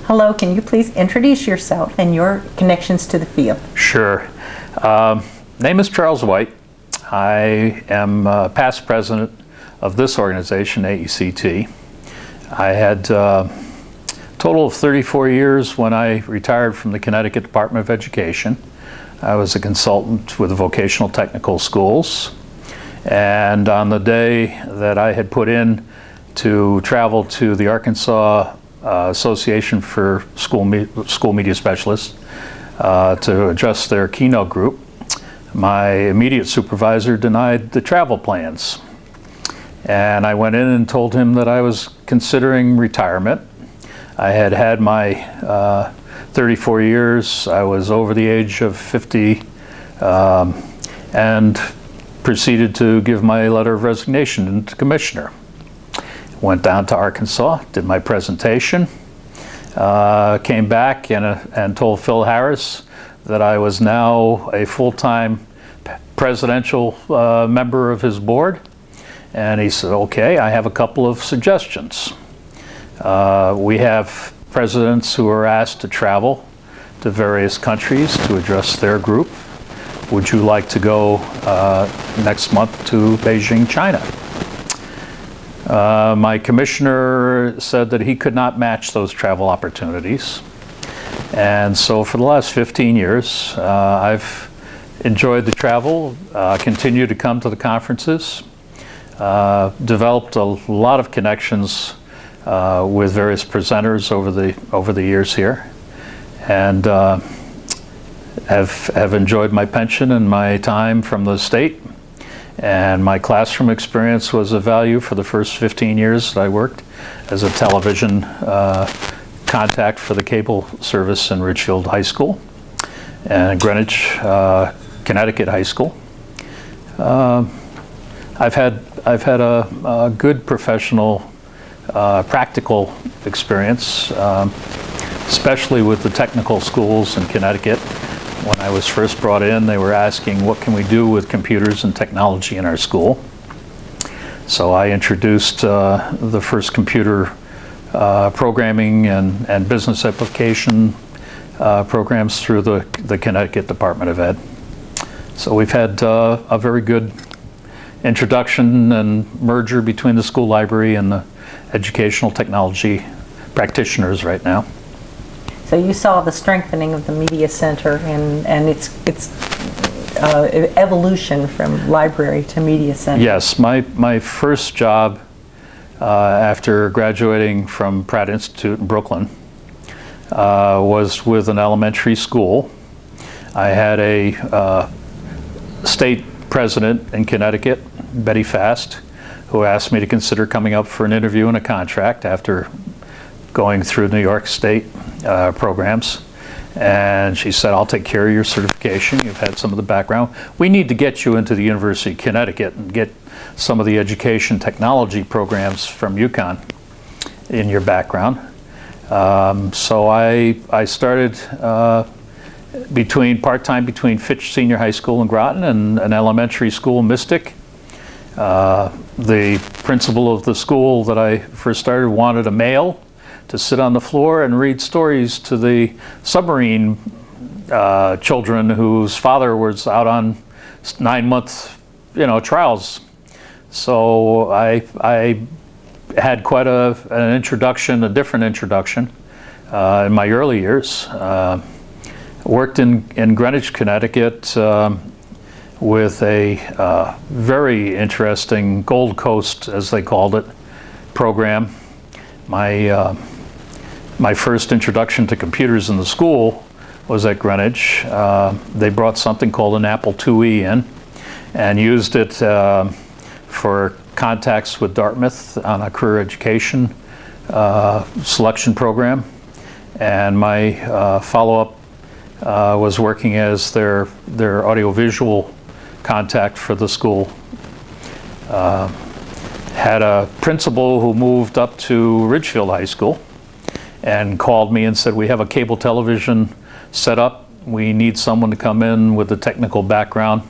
Hello, can you please introduce yourself and your connections to the field? Sure. Name is Charles White. I am past president of this organization, AECT. I had a total of 34 years when I retired from the Connecticut Department of Education. I was a consultant with the vocational technical schools. And on the day that I had put in to travel to the Arkansas Association for School Media Specialists to address their keynote group, my immediate supervisor denied the travel plans. And I went in and told him that I was considering retirement. I had had my 34 years. I was over the age of 50 and proceeded to give my letter of resignation to commissioner. Went down to Arkansas, did my presentation, came back and told Phil Harris that I was now a full-time presidential member of his board. And he said, okay, I have a couple of suggestions. We have presidents who are asked to travel to various countries to address their group. Would you like to go next month to Beijing, China? My commissioner said that he could not match those travel opportunities. And so for the last 15 years, I've enjoyed the travel, continue to come to the conferences, developed a lot of connections with various presenters over the years here, and have enjoyed my pension and my time from the state. And my classroom experience was of value for the first 15 years that I worked as a television contact for the cable service in Ridgefield High School and Greenwich, Connecticut High School. I've had a good professional, practical experience, especially with the technical schools in Connecticut. When I was first brought in, they were asking, what can we do with computers and technology in our school? So I introduced the first computer programming and business application programs through the Connecticut Department of Ed. So we've had a very good introduction and merger between the school library and the educational technology practitioners right now. So you saw the strengthening of the Media Center and its evolution from library to Media Center. Yes, my first job after graduating from Pratt Institute in Brooklyn was with an elementary school. I had a state president in Connecticut, Betty Fast, who asked me to consider coming up for an interview and a contract after going through New York State programs. And she said, I'll take care of your certification. You've had some of the background. We need to get you into the University of Connecticut and get some of the education technology programs from UConn in your background. So I started part-time between Fitch Senior High School in Groton and an elementary school, Mystic. The principal of the school that I first started wanted a male to sit on the floor and read stories to the submarine children whose father was out on 9-month, trials. So I had quite an introduction, a different introduction in my early years. Worked in Greenwich, Connecticut with a very interesting Gold Coast, as they called it, program. My first introduction to computers in the school was at Greenwich. They brought something called an Apple IIe in and used it for contacts with Dartmouth on a career education selection program. And my follow-up was working as their audiovisual contact for the school. Had a principal who moved up to Ridgefield High School and called me and said, we have a cable television set up. We need someone to come in with a technical background.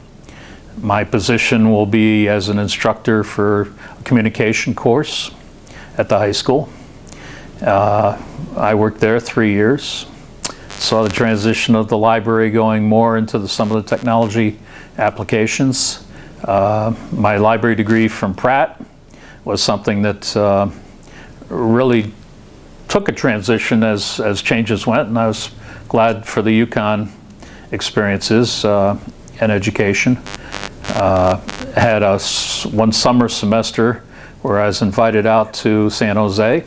My position will be as an instructor for a communication course at the high school. I worked there 3 years. Saw the transition of the library going more into some of the technology applications. My library degree from Pratt was something that really took a transition as changes went, and I was glad for the UConn experiences and education. Had one summer semester where I was invited out to San Jose.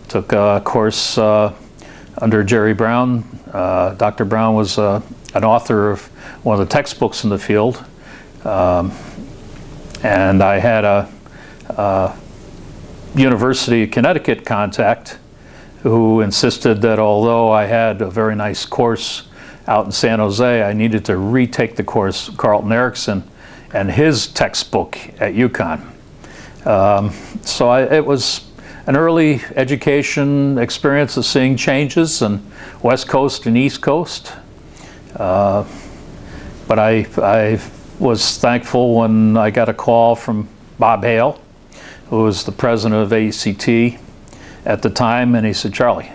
Took a course under Jerry Brown. Dr. Brown was an author of one of the textbooks in the field. And I had a University of Connecticut contact who insisted that although I had a very nice course out in San Jose, I needed to retake the course, Carlton Erickson, and his textbook at UConn. So it was an early education experience of seeing changes in West Coast and East Coast. But I was thankful when I got a call from Bob Hale, who was the president of AECT at the time, and he said, "Charlie,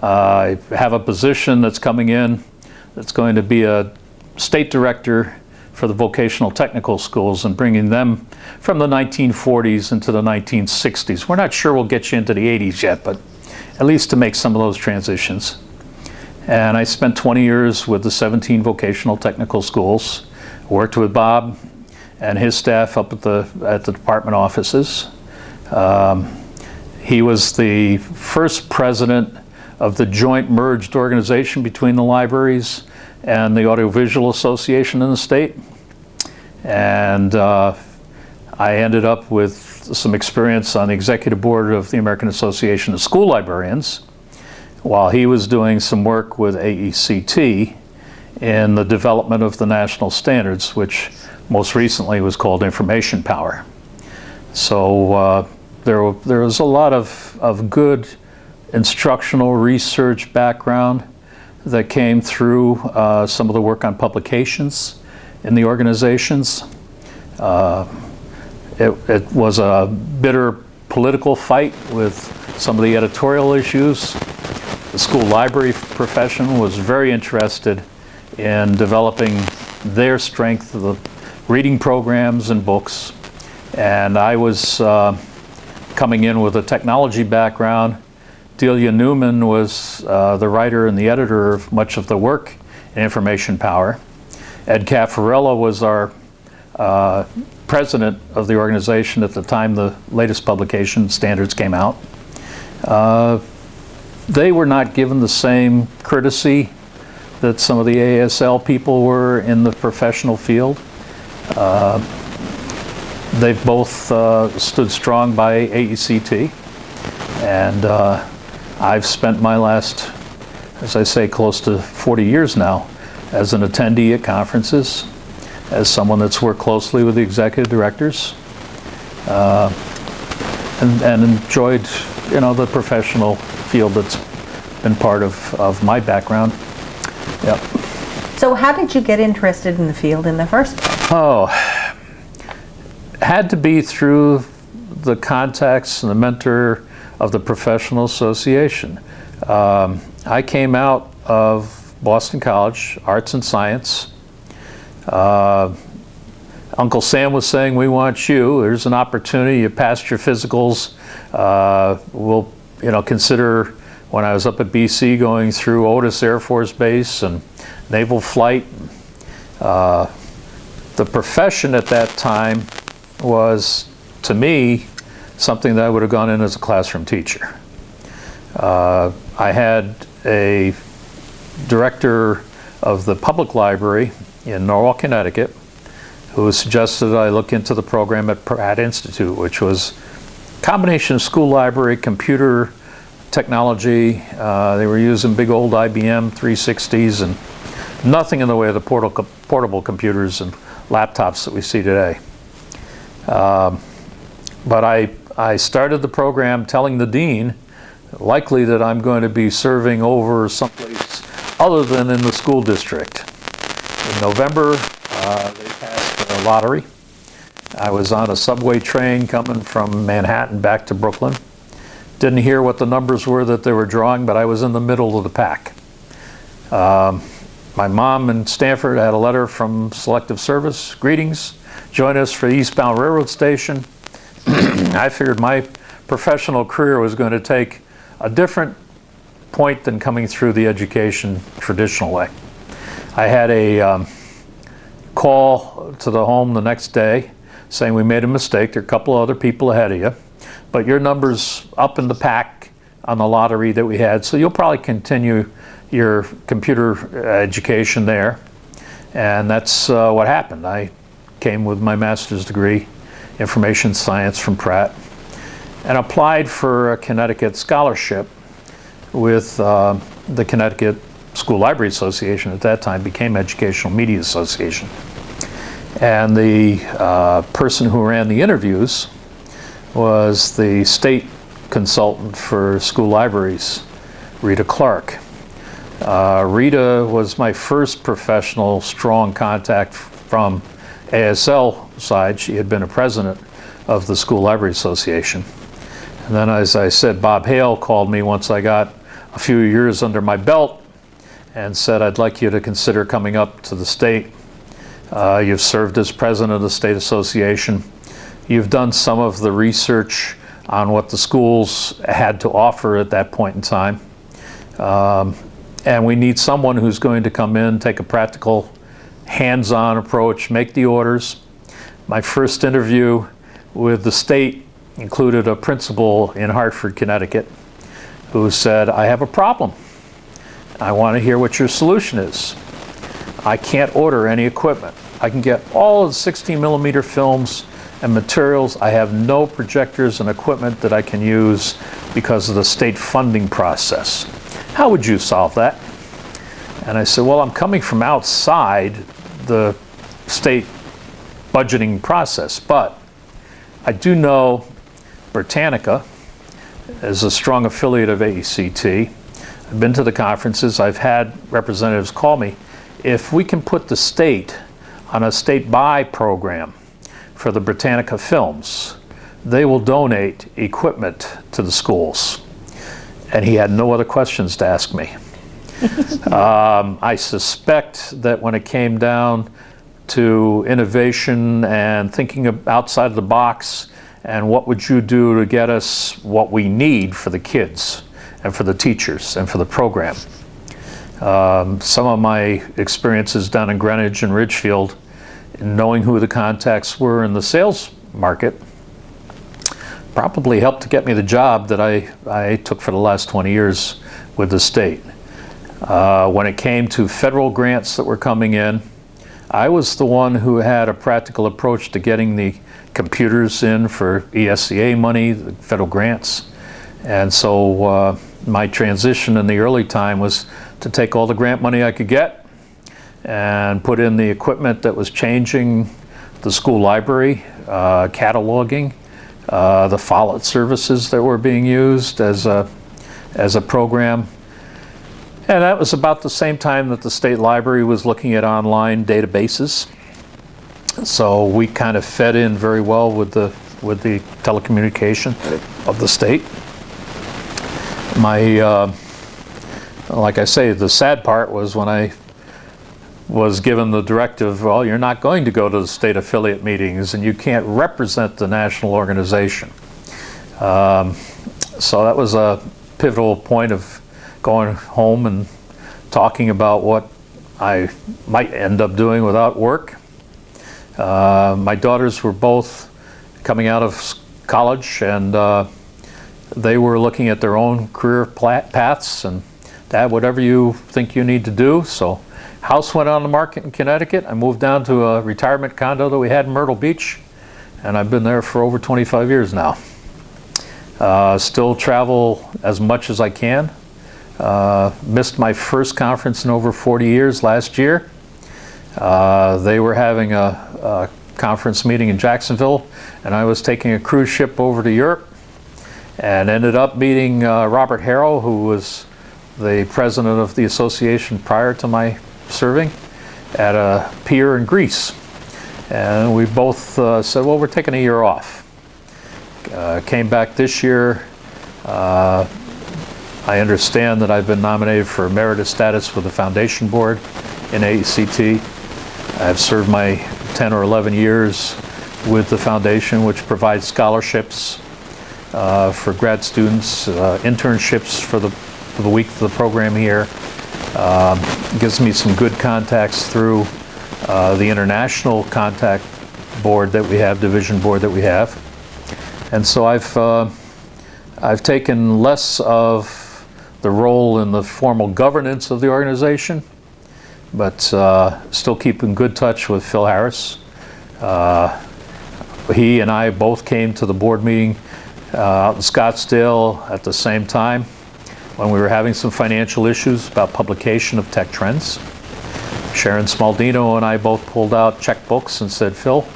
I have a position that's coming in that's going to be a state director for the vocational technical schools and bringing them from the 1940s into the 1960s. We're not sure we'll get you into the 80s yet, but at least to make some of those transitions." And I spent 20 years with the 17 vocational technical schools, worked with Bob and his staff up at the department offices. He was the first president of the joint merged organization between the libraries and the Audiovisual Association in the state. And I ended up with some experience on the executive board of the American Association of School Librarians, while he was doing some work with AECT in the development of the national standards, which most recently was called Information Power. So there was a lot of good instructional research background that came through some of the work on publications in the organizations. It was a bitter political fight with some of the editorial issues. The school library profession was very interested in developing their strength of the reading programs and books. And I was coming in with a technology background. Delia Newman was the writer and the editor of much of the work in Information Power. Ed Caffarella was our president of the organization at the time the latest publication standards came out. They were not given the same courtesy that some of the ASL people were in the professional field. They've both stood strong by AECT, and I've spent my last, as I say, close to 40 years now as an attendee at conferences, as someone that's worked closely with the executive directors, and enjoyed, the professional field that's been part of my background. Yep. So how did you get interested in the field in the first place? Oh, had to be through the contacts and the mentor of the professional association. I came out of Boston College, arts and science. Uncle Sam was saying, "We want you. There's an opportunity. You passed your physicals. We'll, consider." When I was up at BC going through Otis Air Force Base and naval flight, the profession at that time was, to me, something that I would have gone in as a classroom teacher. I had a director of the public library in Norwalk, Connecticut, who suggested I look into the program at Pratt Institute, which was a combination of school library, computer technology. They were using big old IBM 360s and nothing in the way of the portable computers and laptops that we see today. But I started the program telling the dean, likely that I'm going to be serving over someplace other than in the school district. In November, they passed a lottery. I was on a subway train coming from Manhattan back to Brooklyn. Didn't hear what the numbers were that they were drawing, but I was in the middle of the pack. My mom in Stanford had a letter from Selective Service. Greetings, join us for the eastbound railroad station. I figured my professional career was going to take a different point than coming through the education traditional way. I had a call to the home the next day saying we made a mistake. There are a couple other people ahead of you, but your number's up in the pack on the lottery that we had, so you'll probably continue your computer education there. And that's what happened. I came with my master's degree, information science from Pratt, and applied for a Connecticut scholarship with the Connecticut School Library Association. At that time became Educational Media Association. And the person who ran the interviews was the state consultant for school libraries, Rita Clark. Rita was my first professional strong contact from ASL side. She had been a president of the School Library Association. And then, as I said, Bob Hale called me once I got a few years under my belt and said, I'd like you to consider coming up to the state. You've served as president of the state association. You've done some of the research on what the schools had to offer at that point in time. And we need someone who's going to come in, take a practical, hands-on approach, make the orders. My first interview with the state included a principal in Hartford, Connecticut, who said, I have a problem. I want to hear what your solution is. I can't order any equipment. I can get all of the 16 millimeter films and materials. I have no projectors and equipment that I can use because of the state funding process. How would you solve that? And I said, well, I'm coming from outside the state budgeting process, but I do know Britannica is a strong affiliate of AECT. I've been to the conferences. I've had representatives call me. If we can put the state on a state buy program for the Britannica films, they will donate equipment to the schools. And he had no other questions to ask me. I suspect that when it came down to innovation and thinking outside of the box and what would you do to get us what we need for the kids and for the teachers and for the program. Some of my experiences down in Greenwich and Ridgefield, in knowing who the contacts were in the sales market, probably helped to get me the job that I took for the last 20 years with the state. When it came to federal grants that were coming in, I was the one who had a practical approach to getting the computers in for ESCA money, the federal grants. And so my transition in the early time was to take all the grant money I could get and put in the equipment that was changing the school library, cataloging, the Follett services that were being used as a program. And that was about the same time that the state library was looking at online databases. So we kind of fed in very well with the telecommunication of the state. Like I say, the sad part was when I was given the directive, well, you're not going to go to the state affiliate meetings and you can't represent the national organization. So that was a pivotal point of going home and talking about what I might end up doing without work. My daughters were both coming out of college and they were looking at their own career paths and, Dad, whatever you think you need to do. So house went on the market in Connecticut. I moved down to a retirement condo that we had in Myrtle Beach, and I've been there for over 25 years now. Still travel as much as I can. Missed my first conference in over 40 years last year. They were having a conference meeting in Jacksonville, and I was taking a cruise ship over to Europe and ended up meeting Robert Harrell, who was the president of the association prior to my serving, at a pier in Greece. And we both said, well, we're taking a year off. Came back this year I understand that I've been nominated for emeritus status with the Foundation Board in AECT. I've served my 10 or 11 years with the Foundation, which provides scholarships for grad students, internships for the week of the program here. Gives me some good contacts through the international contact board that we have, division board that we have. And so I've taken less of the role in the formal governance of the organization, but still keep in good touch with Phil Harris. He and I both came to the board meeting out in Scottsdale at the same time when we were having some financial issues about publication of Tech Trends. Sharon Smaldino and I both pulled out checkbooks and said, Phil,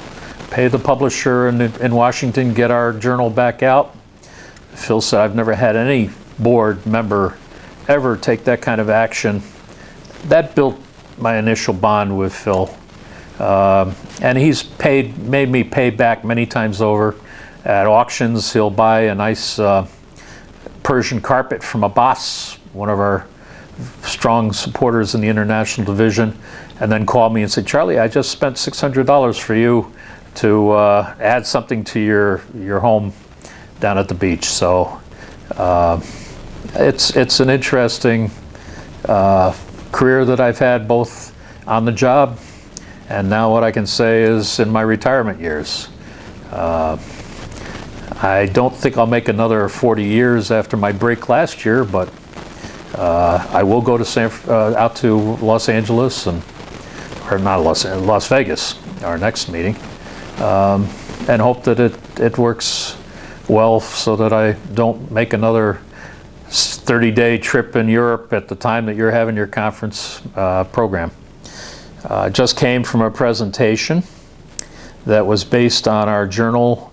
pay the publisher in Washington, get our journal back out. Phil said, I've never had any board member ever take that kind of action. That built my initial bond with Phil. And he's made me pay back many times over. At auctions, he'll buy a nice Persian carpet from Abbas, one of our strong supporters in the international division, and then call me and say, Charlie, I just spent $600 for you to add something to your home down at the beach. So it's an interesting career that I've had both on the job and now what I can say is in my retirement years. I don't think I'll make another 40 years after my break last year, but I will go to out to Los Angeles or not Las Vegas, our next meeting, and hope that it works well so that I don't make another 30-day trip in Europe at the time that you're having your conference program. I just came from a presentation that was based on our journal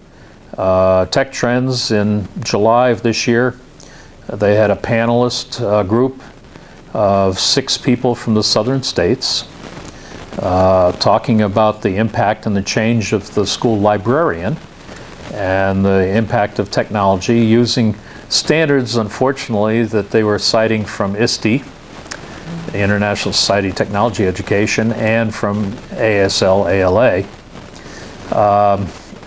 Tech Trends in July of this year. They had a panelist group of 6 people from the southern states talking about the impact and the change of the school librarian and the impact of technology using standards, unfortunately, that they were citing from ISTE, the International Society of Technology Education, and from ASL, ALA.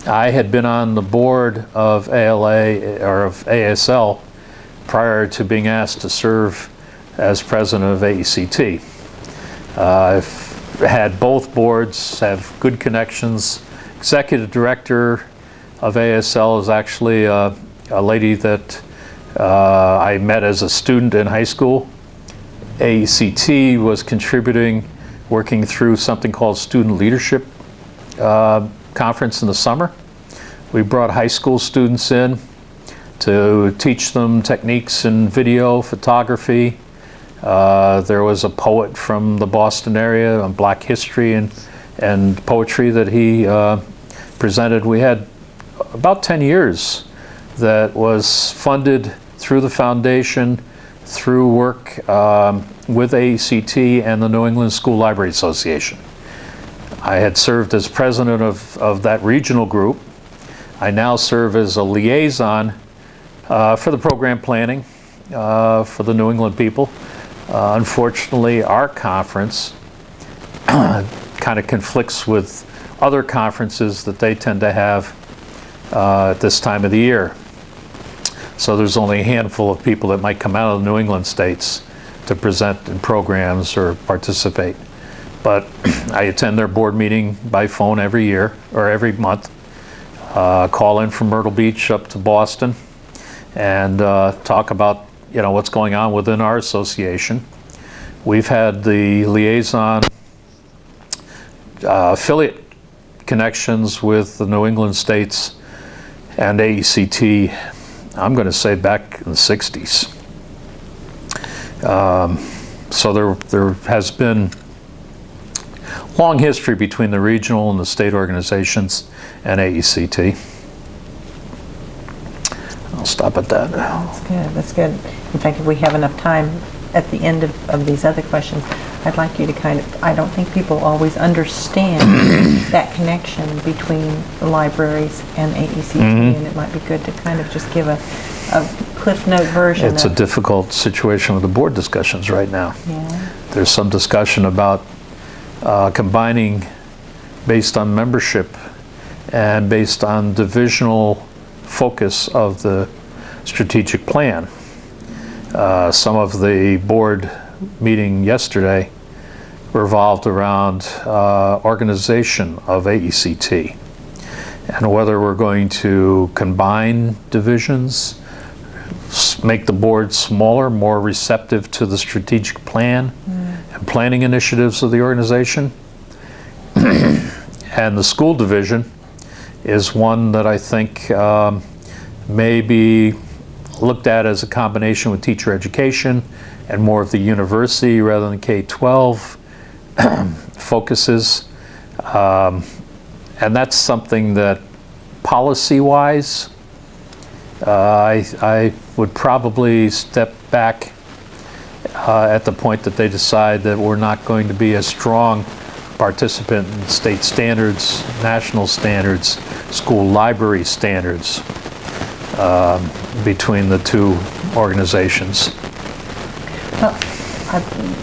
I had been on the board of ALA or of ASL prior to being asked to serve as president of AECT. I've had both boards, have good connections. Executive director of ASL is actually a lady that I met as a student in high school. AECT was contributing, working through something called Student Leadership Conference in the summer. We brought high school students in to teach them techniques in video, photography. There was a poet from the Boston area on Black history and poetry that he presented. We had about 10 years that was funded through the foundation, through work with AECT and the New England School Library Association. I had served as president of that regional group. I now serve as a liaison for the program planning for the New England people. Unfortunately, our conference kind of conflicts with other conferences that they tend to have at this time of the year. So there's only a handful of people that might come out of the New England states to present in programs or participate. But I attend their board meeting by phone every year or every month. Call in from Myrtle Beach up to Boston and talk about what's going on within our association. We've had the liaison affiliate connections with the New England states and AECT, I'm going to say back in the 60s. So there has been long history between the regional and the state organizations and AECT. I'll stop at that. That's good. That's good. In fact, if we have enough time at the end of these other questions, I'd like you to kind of, I don't think people always understand that connection between the libraries and AECT, and it might be good to kind of just give a Cliff Note version. It's a difficult situation with the board discussions right now. Yeah. There's some discussion about combining based on membership and based on divisional focus of the strategic plan. Some of the board meeting yesterday revolved around organization of AECT and whether we're going to combine divisions, make the board smaller, more receptive to the strategic plan and planning initiatives of the organization. And the school division is one that I think may be looked at as a combination with teacher education and more of the university rather than K-12 focuses. And that's something that policy-wise, I would probably step back at the point that they decide that we're not going to be a strong participant in state standards, national standards, school library standards between the two organizations. Well,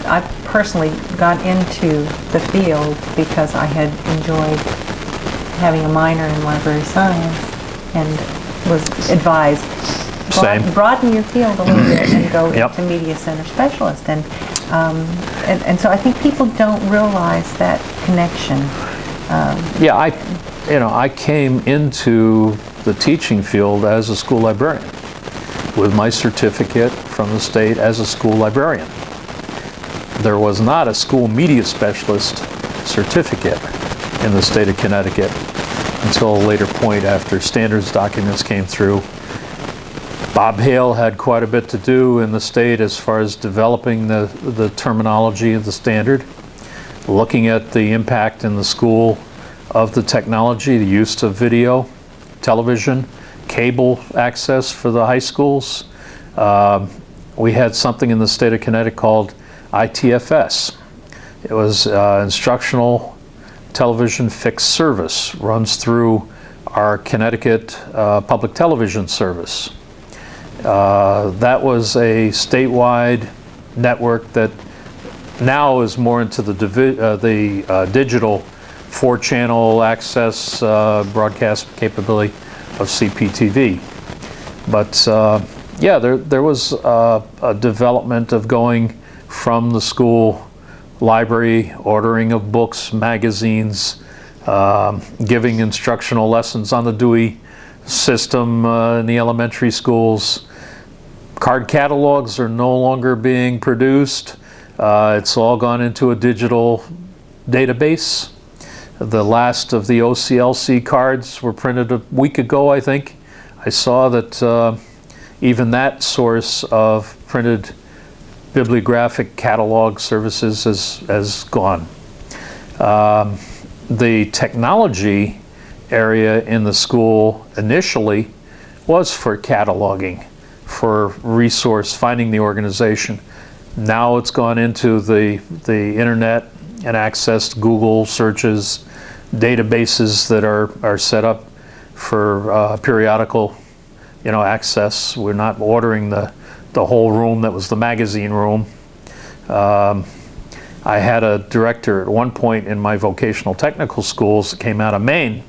I personally got into the field because I had enjoyed having a minor in library science and was advised, broaden your field a little bit and go into media center specialist. And so I think people don't realize that connection. Yeah, I came into the teaching field as a school librarian with my certificate from the state as a school librarian. There was not a school media specialist certificate in the state of Connecticut until a later point after standards documents came through. Bob Hale had quite a bit to do in the state as far as developing the terminology of the standard, looking at the impact in the school of the technology, the use of video, television, cable access for the high schools. We had something in the state of Connecticut called ITFS. It was Instructional Television Fixed Service, runs through our Connecticut Public Television Service. That was a statewide network that now is more into the digital 4-channel access broadcast capability of CPTV. But yeah, there was a development of going from the school library, ordering of books, magazines, giving instructional lessons on the Dewey system in the elementary schools. Card catalogs are no longer being produced. It's all gone into a digital database. The last of the OCLC cards were printed a week ago, I think. I saw that even that source of printed bibliographic catalog services has gone. The technology area in the school initially was for cataloging, for resource, finding the organization. Now it's gone into the internet and accessed Google searches, databases that are set up for periodical, access. We're not ordering the whole room that was the magazine room. I had a director at one point in my vocational technical schools that came out of Maine.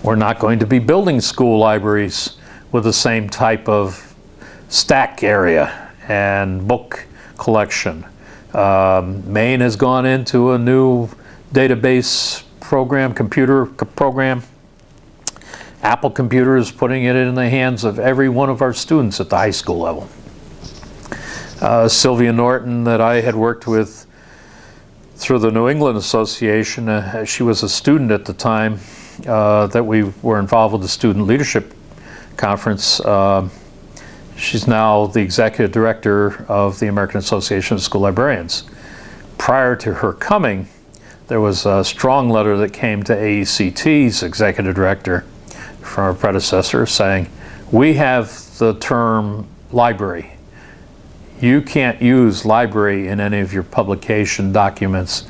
We're not going to be building school libraries with the same type of stack area and book collection. Maine has gone into a new database program, computer program. Apple Computer is putting it in the hands of every one of our students at the high school level. Sylvia Norton, that I had worked with through the New England Association, she was a student at the time that we were involved with the Student Leadership Conference. She's now the executive director of the American Association of School Librarians. Prior to her coming, there was a strong letter that came to AECT's executive director from our predecessor saying, we have the term library. you can't use library in any of your publication documents,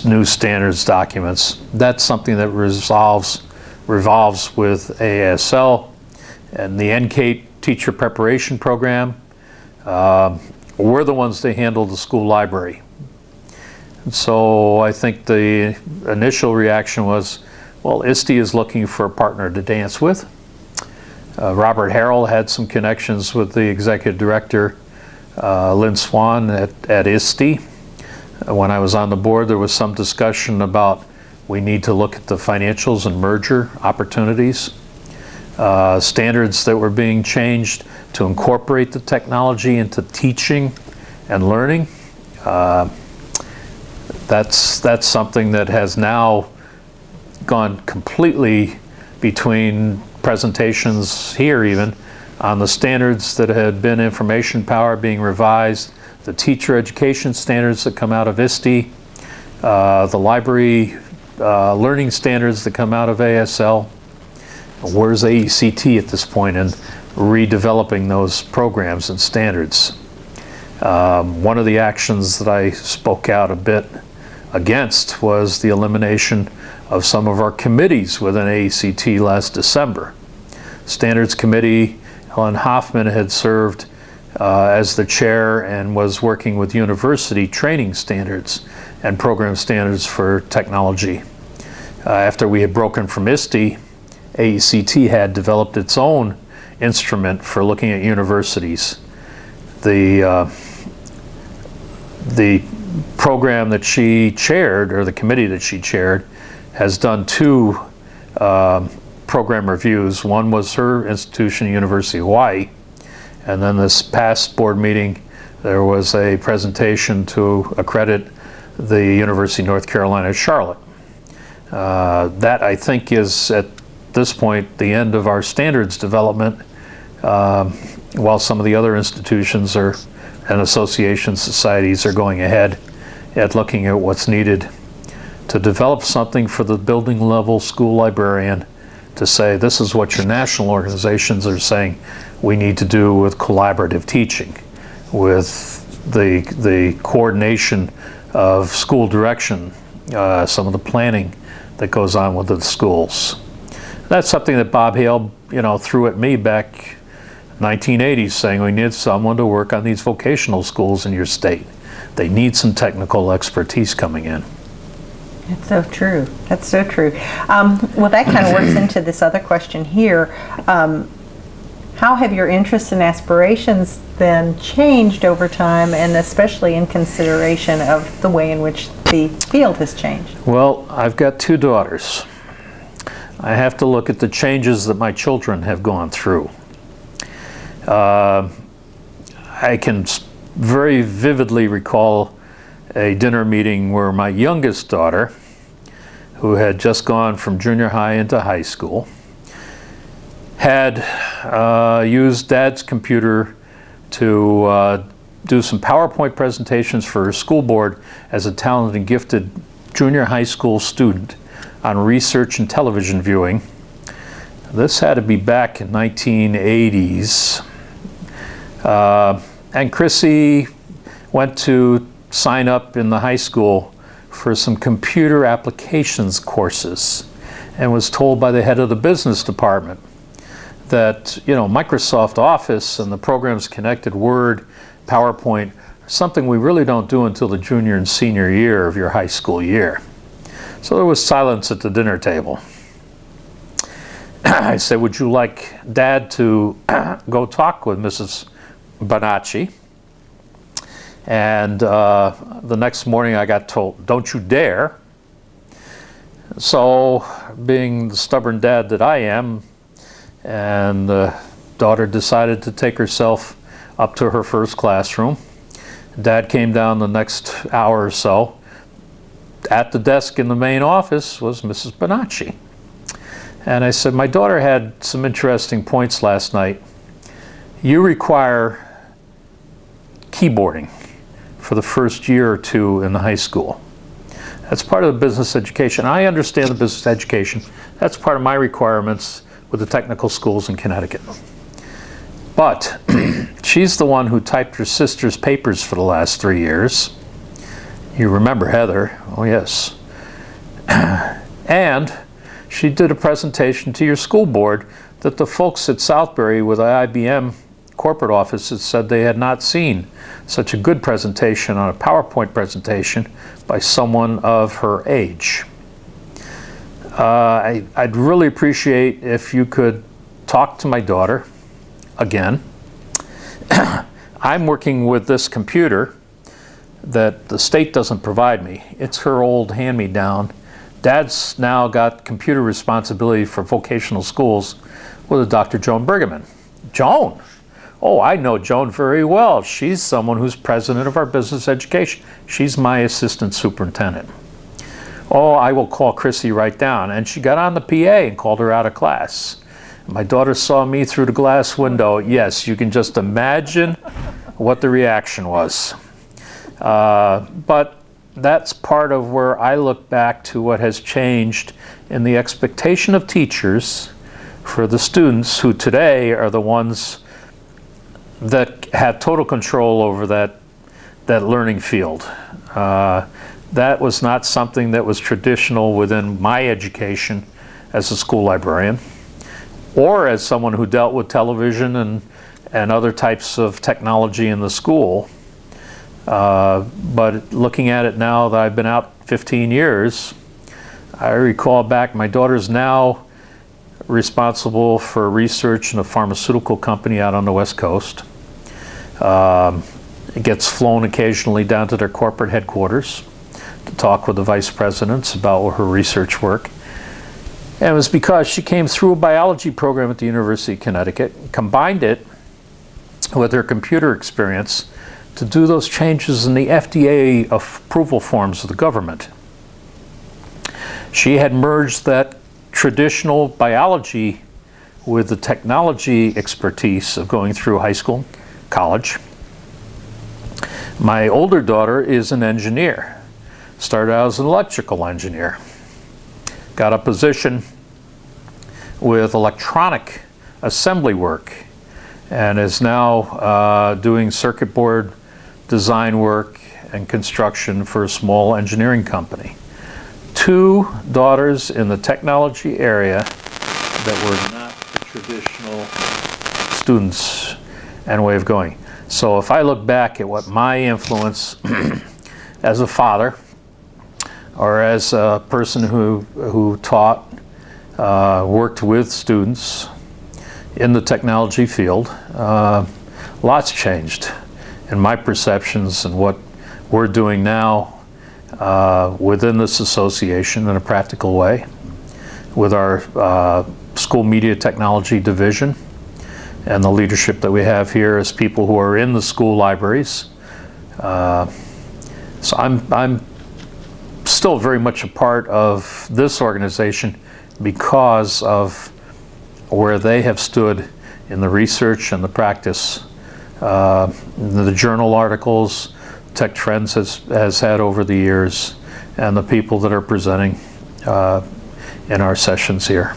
new standards documents. That's something that revolves with AASL and the NCATE teacher preparation program. We're the ones that handle the school library. And so I think the initial reaction was, well, ISTE is looking for a partner to dance with. Robert Harrell had some connections with the executive director, Lynn Swan at ISTE. When I was on the board, there was some discussion about we need to look at the financials and merger opportunities. Standards that were being changed to incorporate the technology into teaching and learning. That's something that has now gone completely between presentations here even on the standards that had been information power being revised, the teacher education standards that come out of ISTE, the library learning standards that come out of ASL. Where's AECT at this point in redeveloping those programs and standards? One of the actions that I spoke out a bit against was the elimination of some of our committees within AECT last December. Standards Committee, Helen Hoffman had served as the chair and was working with university training standards and program standards for technology. After we had broken from ISTE, AECT had developed its own instrument for looking at universities. The program that she chaired, or the committee that she chaired, has done two program reviews. One was her institution, University of Hawaii, and then this past board meeting there was a presentation to accredit the University of North Carolina at Charlotte. That, I think, is at this point the end of our standards development, while some of the other institutions and associations, societies are going ahead at looking at what's needed to develop something for the building level school librarian to say, this is what your national organizations are saying we need to do with collaborative teaching, with the coordination of school direction, some of the planning that goes on with the schools. That's something that Bob Hale, threw at me back 1980s, saying we need someone to work on these vocational schools in your state. They need some technical expertise coming in. That's so true. That's so true. Well, that kind of works into this other question here. How have your interests and aspirations then changed over time, and especially in consideration of the way in which the field has changed? Well, I've got two daughters. I have to look at the changes that my children have gone through. I can very vividly recall a dinner meeting where my youngest daughter, who had just gone from junior high into high school, had used Dad's computer to do some PowerPoint presentations for her school board as a talented and gifted junior high school student on research and television viewing. This had to be back in 1980s. And Chrissy went to sign up in the high school for some computer applications courses and was told by the head of the business department that, Microsoft Office and the programs connected, Word, PowerPoint, are something we really don't do until the junior and senior year of your high school year. So there was silence at the dinner table. I said, would you like Dad to go talk with Mrs. Bonacci? And the next morning I got told, don't you dare. So, being the stubborn dad that I am, and the daughter decided to take herself up to her first classroom. Dad came down the next hour or so. At the desk in the main office was Mrs. Bonacci. And I said, my daughter had some interesting points last night. You require keyboarding for the first year or two in the high school. That's part of the business education. I understand the business education. That's part of my requirements with the technical schools in Connecticut. But she's the one who typed her sister's papers for the last 3 years. You remember Heather? Oh, yes. And she did a presentation to your school board that the folks at Southbury with the IBM corporate offices said they had not seen such a good presentation on a PowerPoint presentation by someone of her age. I'd really appreciate if you could talk to my daughter again. I'm working with this computer that the state doesn't provide me. It's her old hand-me-down. Dad's now got computer responsibility for vocational schools with a Dr. Joan Bergeman. Joan? Oh, I know Joan very well. She's someone who's president of our business education. She's my assistant superintendent. Oh, I will call Chrissy right down. And she got on the PA and called her out of class. My daughter saw me through the glass window. Yes, you can just imagine what the reaction was. But that's part of where I look back to what has changed in the expectation of teachers for the students who today are the ones that have total control over that learning field. That was not something that was traditional within my education as a school librarian, or as someone who dealt with television and other types of technology in the school. But looking at it now that I've been out 15 years, I recall back, my daughter's now responsible for research in a pharmaceutical company out on the West Coast. It gets flown occasionally down to their corporate headquarters to talk with the vice presidents about her research work. And it was because she came through a biology program at the University of Connecticut, combined it with her computer experience to do those changes in the FDA approval forms of the government. She had merged that traditional biology with the technology expertise of going through high school, college. My older daughter is an engineer. Started out as an electrical engineer. Got a position with electronic assembly work and is now doing circuit board design work and construction for a small engineering company. 2 daughters in the technology area that were not the traditional students and way of going. So if I look back at what my influence as a father or as a person who taught, worked with students in the technology field, lots changed in my perceptions and what we're doing now within this association in a practical way with our school media technology division and the leadership that we have here as people who are in the school libraries. So I'm still very much a part of this organization because of where they have stood in the research and the practice. The journal articles Tech Trends has had over the years, and the people that are presenting in our sessions here.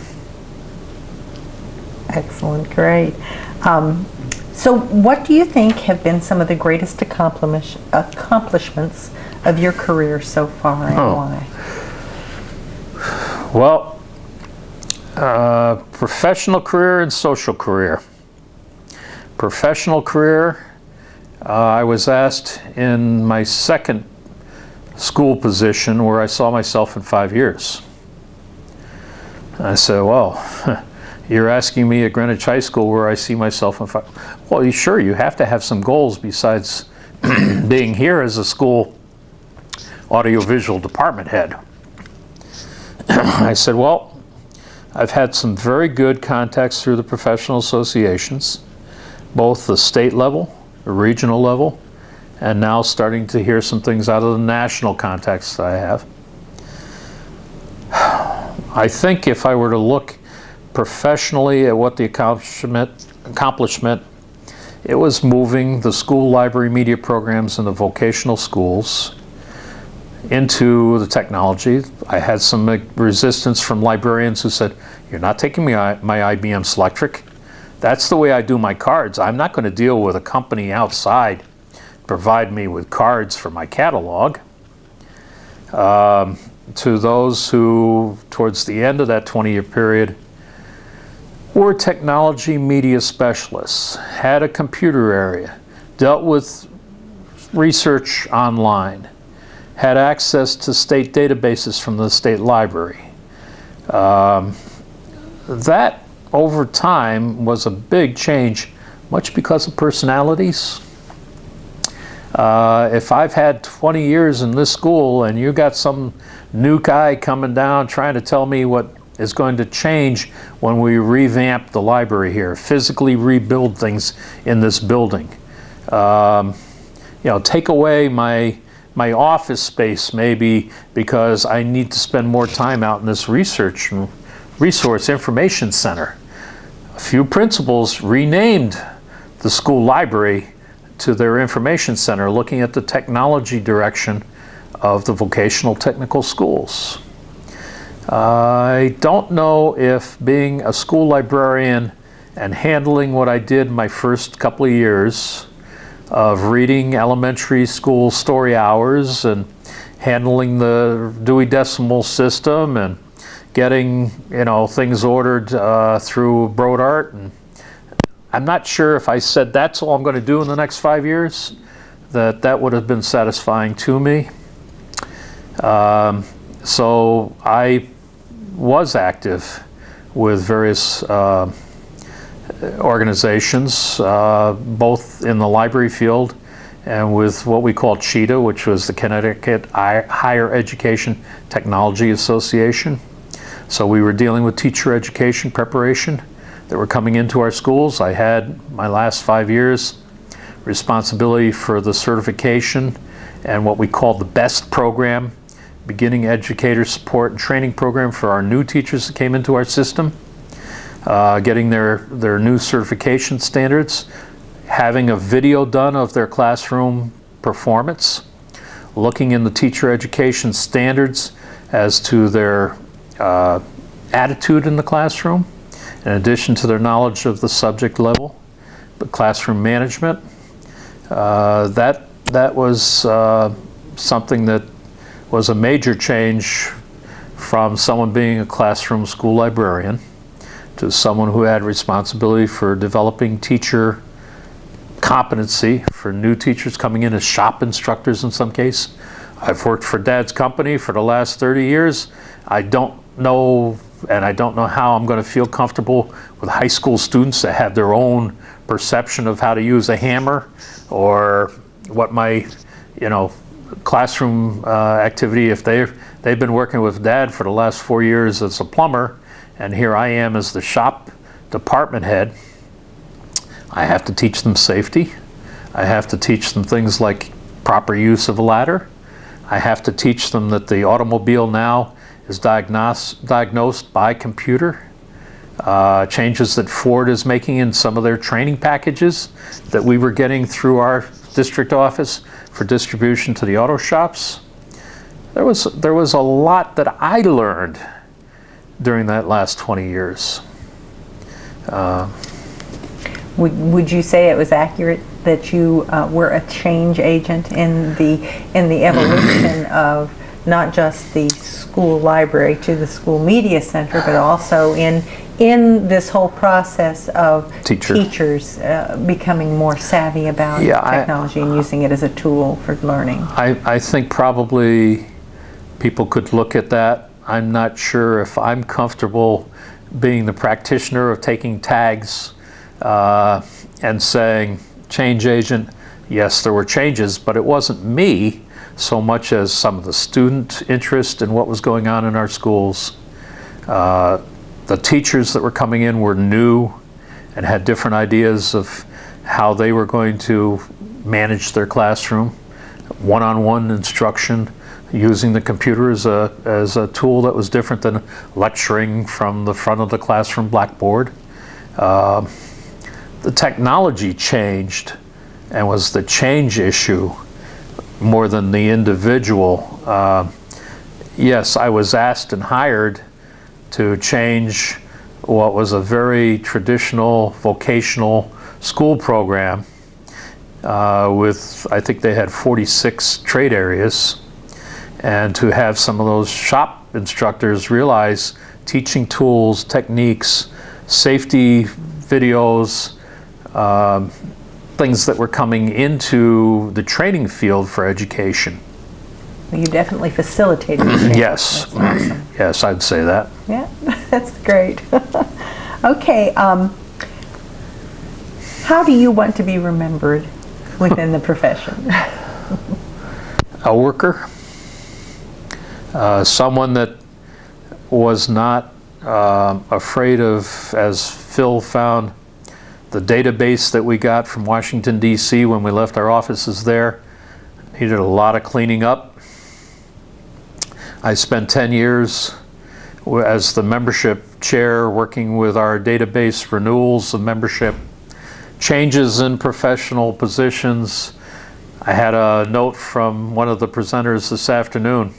Excellent, great. So what do you think have been some of the greatest accomplishments of your career so far, and why? Well, professional career and social career. Professional career, I was asked in my second school position where I saw myself in 5 years. I said, well, you're asking me at Greenwich High School where I see myself in 5. Well, sure, you have to have some goals besides being here as a school audiovisual department head. I said, well, I've had some very good contacts through the professional associations, both the state level, the regional level, and now starting to hear some things out of the national contacts that I have. I think if I were to look professionally at what the accomplishment, it was moving the school library media programs in the vocational schools into the technology. I had some resistance from librarians who said, you're not taking my IBM Selectric. That's the way I do my cards. I'm not going to deal with a company outside to provide me with cards for my catalog. To those who, towards the end of that 20-year period, were technology media specialists, had a computer area, dealt with research online, had access to state databases from the state library. That, over time, was a big change, much because of personalities. If I've had 20 years in this school and you got some new guy coming down trying to tell me what is going to change when we revamp the library here, physically rebuild things in this building, take away my office space maybe because I need to spend more time out in this research and resource information center. A few principals renamed the school library to their information center, looking at the technology direction of the vocational technical schools. I don't know if being a school librarian and handling what I did my first couple of years of reading elementary school story hours and handling the Dewey Decimal System and getting things ordered through Brodart, and I'm not sure if I said that's all I'm going to do in the next 5 years, that would have been satisfying to me. So I was active with various organizations, both in the library field and with what we call CHETA, which was the Connecticut Higher Education Technology Association. So we were dealing with teacher education preparation that were coming into our schools. I had my last 5 years responsibility for the certification and what we called the BEST program, beginning educator support and training program for our new teachers that came into our system, getting their new certification standards, having a video done of their classroom performance, looking in the teacher education standards as to their attitude in the classroom, in addition to their knowledge of the subject level, but classroom management. That was something that was a major change from someone being a classroom school librarian to someone who had responsibility for developing teacher competency for new teachers coming in as shop instructors in some case. I've worked for Dad's company for the last 30 years. I don't know, and I don't know how I'm going to feel comfortable with high school students that have their own perception of how to use a hammer, or what my, classroom activity, if they've been working with Dad for the last 4 years as a plumber, and here I am as the shop department head. I have to teach them safety. I have to teach them things like proper use of a ladder. I have to teach them that the automobile now is diagnosed by computer. Changes that Ford is making in some of their training packages that we were getting through our district office for distribution to the auto shops. There was a lot that I learned during that last 20 years. Would you say it was accurate that you were a change agent in the evolution of not just the school library to the school media center, but also in this whole process of teachers becoming more savvy about technology and using it as a tool for learning? I think probably people could look at that. I'm not sure if I'm comfortable being the practitioner of taking tags and saying, change agent, yes, there were changes, but it wasn't me so much as some of the student interest in what was going on in our schools. The teachers that were coming in were new and had different ideas of how they were going to manage their classroom, one-on-one instruction, using the computer as a tool that was different than lecturing from the front of the classroom blackboard. The technology changed and was the change issue more than the individual. Yes, I was asked and hired to change what was a very traditional vocational school program with, I think they had 46 trade areas, and to have some of those shop instructors realize teaching tools, techniques, safety videos, things that were coming into the training field for education. You definitely facilitated the training. Yes. That's awesome. Yes, I'd say that. Yeah, that's great. Okay, how do you want to be remembered within the profession? A worker, someone that was not afraid of, as Phil found, the database that we got from Washington, D.C. when we left our offices there needed a lot of cleaning up. I spent 10 years as the membership chair working with our database renewals of membership, changes in professional positions. I had a note from one of the presenters this afternoon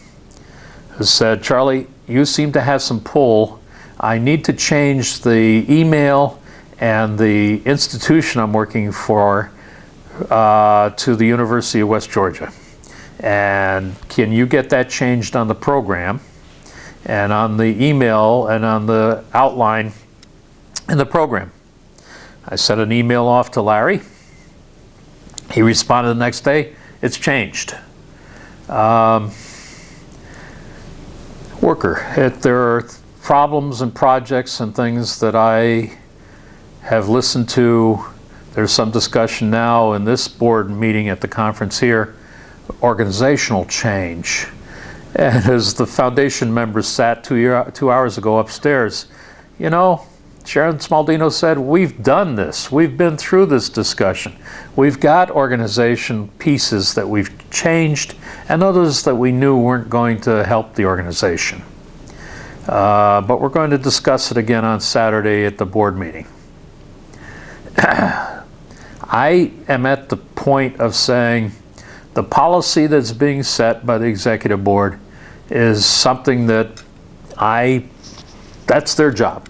who said, "Charlie, you seem to have some pull. I need to change the email and the institution I'm working for to the University of West Georgia. And can you get that changed on the program and on the email and on the outline in the program?" I sent an email off to Larry. He responded the next day, "It's changed." Worker, there are problems and projects and things that I have listened to. There's some discussion now in this board meeting at the conference here, organizational change. And as the foundation members sat 2 hours ago upstairs, you know, Sharon Smaldino said, we've done this. We've been through this discussion. We've got organization pieces that we've changed and others that we knew weren't going to help the organization. But we're going to discuss it again on Saturday at the board meeting. I am at the point of saying the policy that's being set by the executive board is something that that's their job.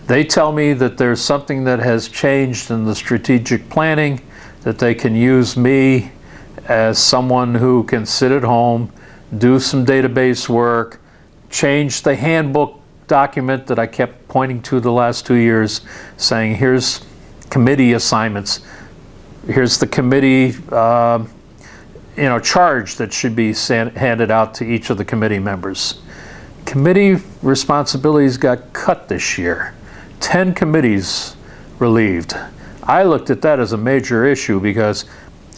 They tell me that there's something that has changed in the strategic planning, that they can use me as someone who can sit at home, do some database work, change the handbook document that I kept pointing to the last 2 years, saying here's committee assignments, here's the committee charge that should be handed out to each of the committee members. Committee responsibilities got cut this year. 10 committees relieved. I looked at that as a major issue because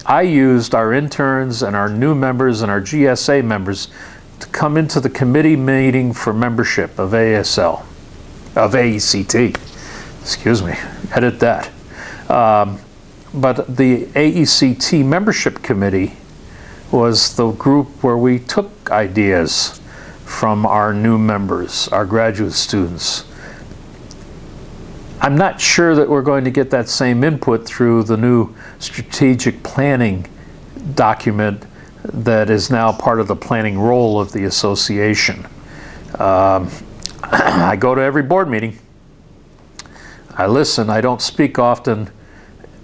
I used our interns and our new members and our GSA members to come into the committee meeting for membership of ASL, of AECT. Excuse me, edit that. But the AECT membership committee was the group where we took ideas from our new members, our graduate students. I'm not sure that we're going to get that same input through the new strategic planning document that is now part of the planning role of the association. I go to every board meeting. I listen. I don't speak often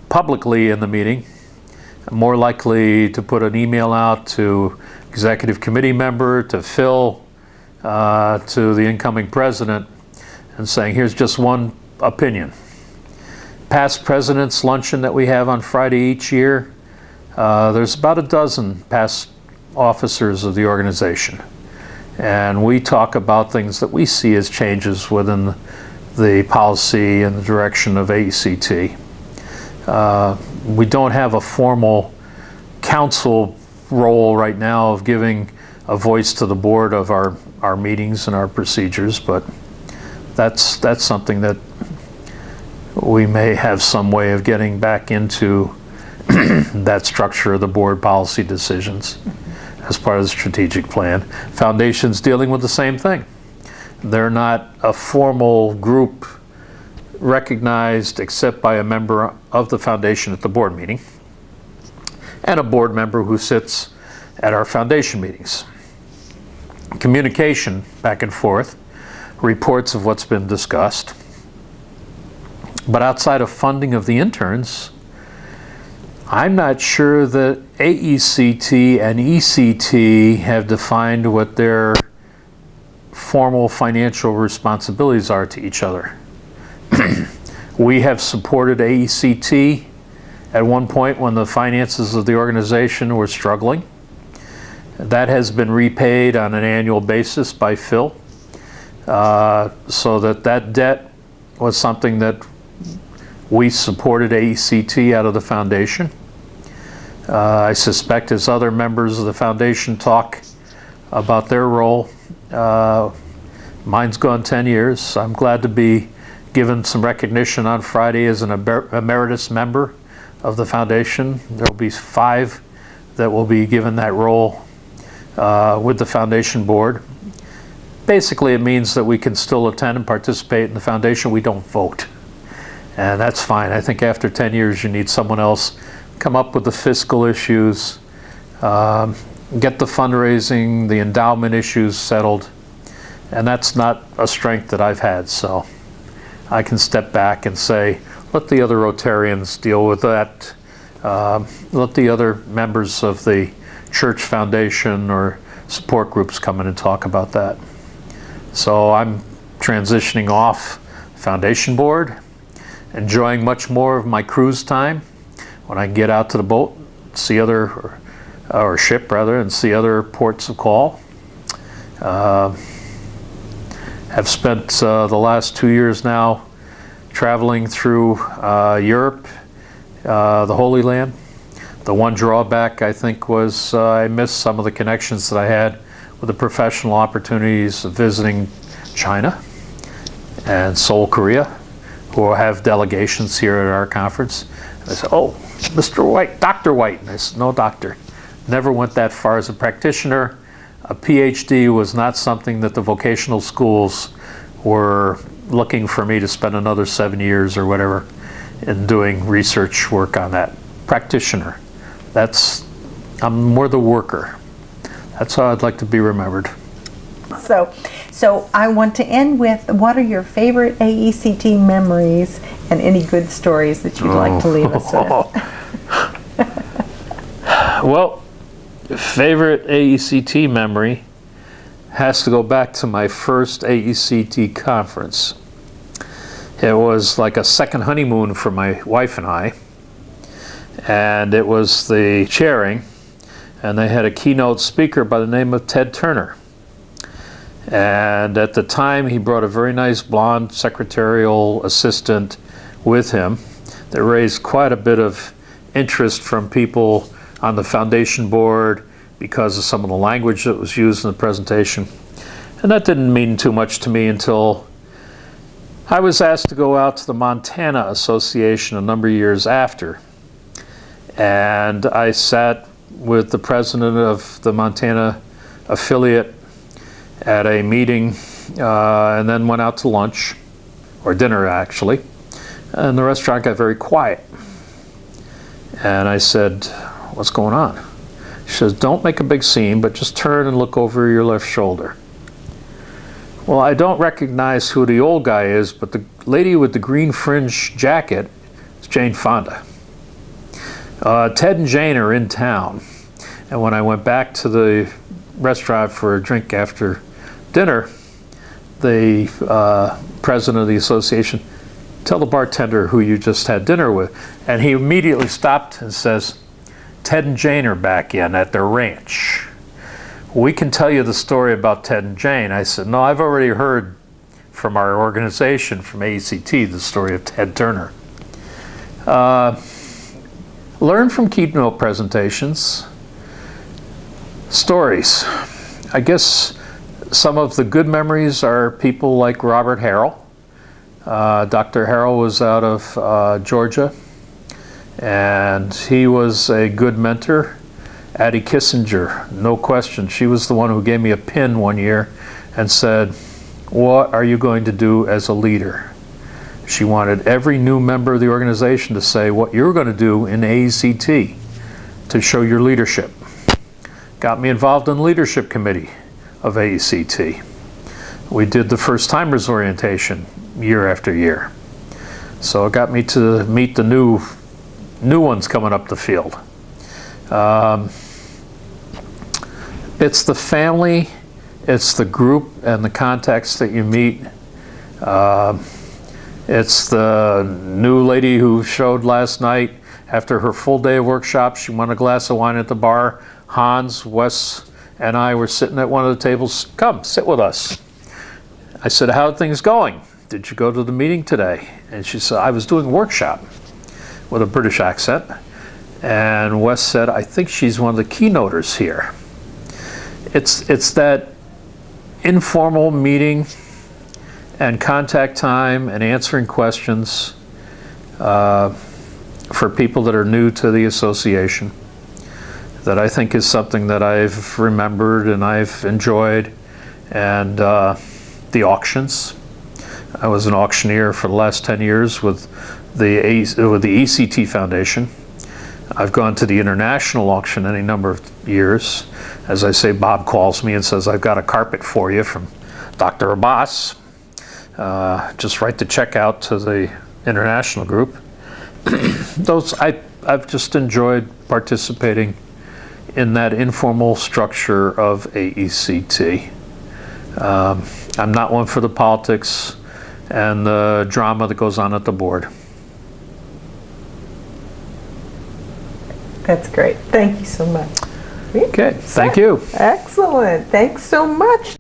publicly in the meeting. I'm more likely to put an email out to executive committee member, to Phil, to the incoming president, and saying, here's just one opinion. Past president's luncheon that we have on Friday each year, there's about a dozen past officers of the organization. And we talk about things that we see as changes within the policy and the direction of AECT. We don't have a formal council role right now of giving a voice to the board of our meetings and our procedures, but that's something that we may have some way of getting back into that structure of the board policy decisions as part of the strategic plan. Foundation's dealing with the same thing. They're not a formal group recognized except by a member of the foundation at the board meeting and a board member who sits at our foundation meetings. Communication back and forth reports of what's been discussed. But outside of funding of the interns, I'm not sure that AECT and ECT have defined what their formal financial responsibilities are to each other. We have supported AECT at one point when the finances of the organization were struggling. That has been repaid on an annual basis by Phil, so that debt was something that we supported AECT out of the foundation. I suspect as other members of the foundation talk about their role, mine's gone 10 years. I'm glad to be given some recognition on Friday as an emeritus member of the foundation. There will be 5 that will be given that role with the foundation board. Basically, it means that we can still attend and participate in the foundation. We don't vote. And that's fine. I think after 10 years, you need someone else come up with the fiscal issues, get the fundraising, the endowment issues settled. And that's not a strength that I've had. So I can step back and say, let the other Rotarians deal with that. Let the other members of the church foundation or support groups come in and talk about that. So I'm transitioning off foundation board, enjoying much more of my cruise time when I get out to the boat, see other, or ship rather, and see other ports of call. Have spent the last 2 years now traveling through Europe, the Holy Land. The one drawback, I think, was I missed some of the connections that I had with the professional opportunities of visiting China and Seoul, Korea, who have delegations here at our conference. And I said, oh, Mr. White, Dr. White. And I said, no, doctor. Never went that far as a practitioner. A PhD was not something that the vocational schools were looking for me to spend another 7 years or whatever in doing research work on that. Practitioner. I'm more the worker. That's how I'd like to be remembered. So I want to end with, what are your favorite AECT memories and any good stories that you'd like to leave us with? Well, favorite AECT memory has to go back to my first AECT conference. It was like a second honeymoon for my wife and I, and it was the chairing, and they had a keynote speaker by the name of Ted Turner. And at the time, he brought a very nice blonde secretarial assistant with him that raised quite a bit of interest from people on the foundation board because of some of the language that was used in the presentation. And that didn't mean too much to me until I was asked to go out to the Montana Association a number of years after. And I sat with the president of the Montana affiliate at a meeting and then went out to lunch, or dinner actually, and the restaurant got very quiet. And I said, what's going on? She says, don't make a big scene, but just turn and look over your left shoulder. Well, I don't recognize who the old guy is, but the lady with the green fringe jacket is Jane Fonda. Ted and Jane are in town. And when I went back to the restaurant for a drink after dinner, the president of the association, tell the bartender who you just had dinner with. And he immediately stopped and says, Ted and Jane are back in at their ranch. We can tell you the story about Ted and Jane. I said, no, I've already heard from our organization, from AECT, the story of Ted Turner. Learn from keynote presentations. Stories. I guess some of the good memories are people like Robert Harrell. Dr. Harrell was out of Georgia, and he was a good mentor. Addie Kissinger, no question. She was the one who gave me a pin one year and said, what are you going to do as a leader? She wanted every new member of the organization to say what you're going to do in AECT to show your leadership. Got me involved in the leadership committee of AECT. We did the first timers orientation year after year. So it got me to meet the new ones coming up the field. It's the family, it's the group and the context that you meet. It's the new lady who showed last night after her full day of workshop. She wanted a glass of wine at the bar. Hans, Wes, and I were sitting at one of the tables. Come, sit with us. I said, how are things going? Did you go to the meeting today? And she said, I was doing a workshop, with a British accent. And Wes said, I think she's one of the keynoters here. It's that informal meeting and contact time and answering questions for people that are new to the association that I think is something that I've remembered and I've enjoyed. And the auctions. I was an auctioneer for the last 10 years with the ECT Foundation. I've gone to the international auction any number of years. As I say, Bob calls me and says, I've got a carpet for you from Dr. Abbas. Just write the check out to the international group. I've just enjoyed participating in that informal structure of AECT. I'm not one for the politics and the drama that goes on at the board. That's great. Thank you so much. Okay, thank you. Excellent. Thanks so much.